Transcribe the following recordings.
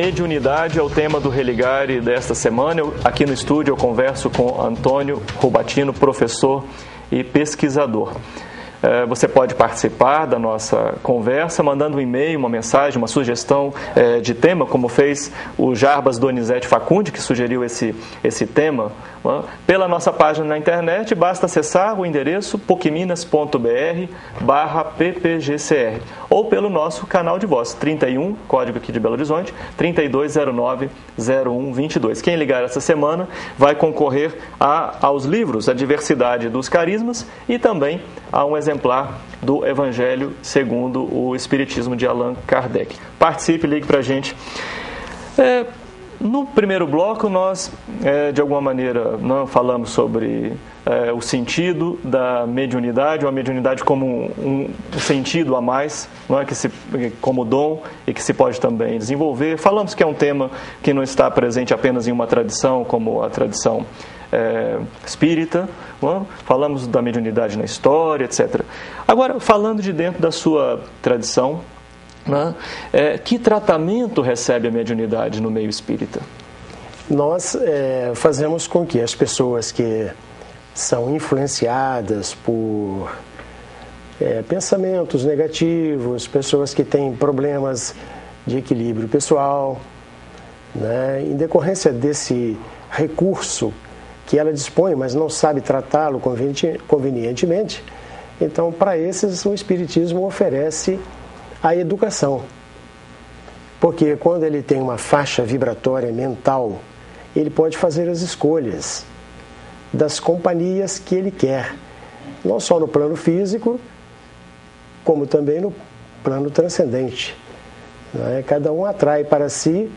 Mediunidade é o tema do Religare desta semana. Aqui no estúdio eu converso com Antônio Rubatino, professor e pesquisador. Você pode participar da nossa conversa mandando um e-mail, uma mensagem, uma sugestão de tema, como fez o Jarbas Donizete Facundi, que sugeriu esse tema, pela nossa página na internet. Basta acessar o endereço pocminas.br/ppgcr ou pelo nosso canal de voz, 31, código aqui de Belo Horizonte, 3209-0122. Quem ligar essa semana vai concorrer aos livros A Diversidade dos Carismas e também a um exemplar do Evangelho segundo o Espiritismo de Allan Kardec. Participe, ligue para a gente. No primeiro bloco, nós, de alguma maneira, não falamos sobre o sentido da mediunidade, ou a mediunidade como um sentido a mais, não é? Como dom e que se pode também desenvolver. Falamos que é um tema que não está presente apenas em uma tradição, como a tradição espírita, não é? Falamos da mediunidade na história, etc. Agora, falando de dentro da sua tradição, que tratamento recebe a mediunidade no meio espírita? Nós fazemos com que as pessoas que são influenciadas por pensamentos negativos, pessoas que têm problemas de equilíbrio pessoal, né, em decorrência desse recurso que ela dispõe, mas não sabe tratá-lo convenientemente, então para esses o Espiritismo oferece a educação, porque quando ele tem uma faixa vibratória mental, ele pode fazer as escolhas das companhias que ele quer, não só no plano físico, como também no plano transcendente. Cada um atrai para si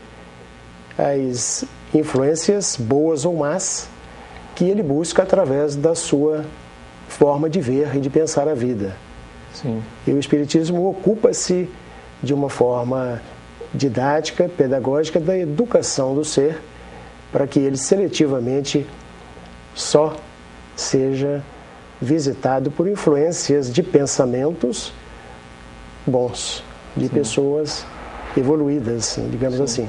as influências boas ou más que ele busca através da sua forma de ver e de pensar a vida. Sim. E o Espiritismo ocupa-se de uma forma didática, pedagógica, da educação do ser, para que ele seletivamente só seja visitado por influências de pensamentos bons, de pessoas evoluídas, digamos assim.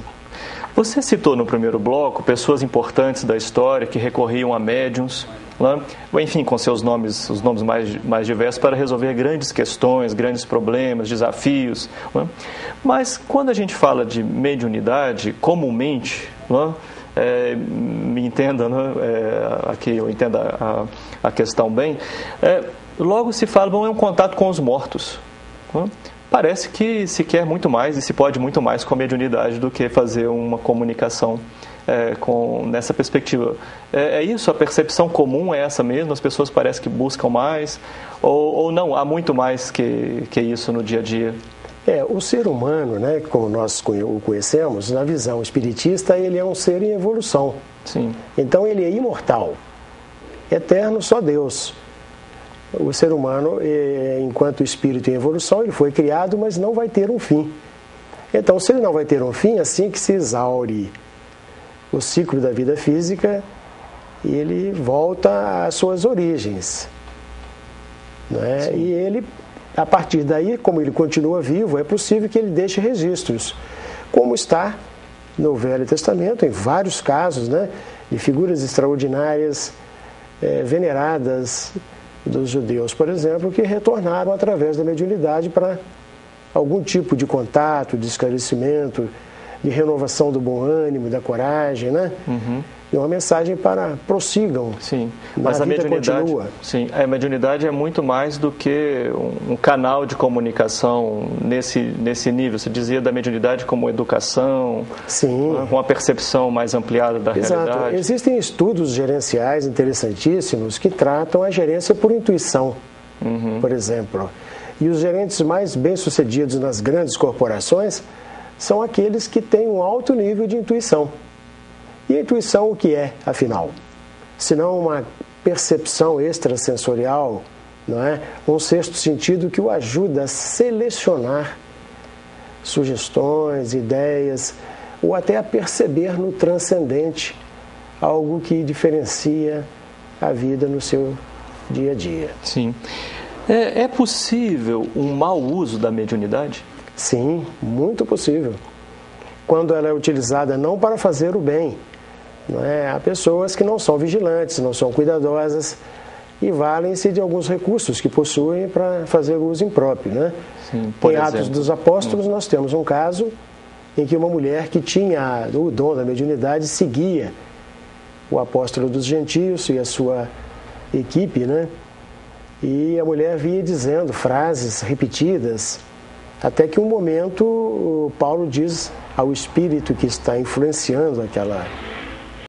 Você citou no primeiro bloco pessoas importantes da história que recorriam a médiuns, enfim, com seus nomes, os nomes mais diversos, para resolver grandes questões, grandes problemas, desafios. Mas quando a gente fala de mediunidade, comumente, me entenda, aqui eu entendo a questão bem, logo se fala, é um contato com os mortos. Parece que se quer muito mais e se pode muito mais com a mediunidade do que fazer uma comunicação nessa perspectiva. É isso? A percepção comum é essa mesmo? As pessoas parecem que buscam mais? Ou não? Há muito mais que isso no dia a dia? O ser humano, como nós o conhecemos, na visão espiritista, ele é um ser em evolução. Sim. Então ele é imortal, eterno, só Deus. O ser humano, enquanto espírito em evolução, ele foi criado, mas não vai ter um fim. Então, se ele não vai ter um fim, assim que se exaure o ciclo da vida física, ele volta às suas origens. E ele, a partir daí, como ele continua vivo, é possível que ele deixe registros, como está no Velho Testamento, em vários casos, de figuras extraordinárias, veneradas dos judeus, por exemplo, que retornaram através da mediunidade para algum tipo de contato, de esclarecimento, de renovação do bom ânimo, da coragem, Uhum. E uma mensagem para prossigam. Sim, mas a mediunidade, continua. Sim, a mediunidade é muito mais do que um canal de comunicação nesse nível. Você dizia da mediunidade como educação, sim, com uma percepção mais ampliada da Exato. realidade. Existem estudos gerenciais interessantíssimos que tratam a gerência por intuição, por exemplo. E os gerentes mais bem-sucedidos nas grandes corporações são aqueles que têm um alto nível de intuição. E a intuição o que é, afinal? Se não uma percepção extrasensorial, um sexto sentido que o ajuda a selecionar sugestões, ideias, ou até a perceber no transcendente algo que diferencia a vida no seu dia a dia. Sim. É possível um mau uso da mediunidade? Sim, muito possível. quando ela é utilizada não para fazer o bem. Não é? Há pessoas que não são vigilantes, não são cuidadosas e valem-se de alguns recursos que possuem para fazer uso impróprio. Né? Sim, em Atos exemplo. dos Apóstolos nós temos um caso em que uma mulher que tinha o dom da mediunidade seguia o apóstolo dos gentios e a sua equipe, né? E a mulher via dizendo frases repetidas, até que um momento Paulo diz ao espírito que está influenciando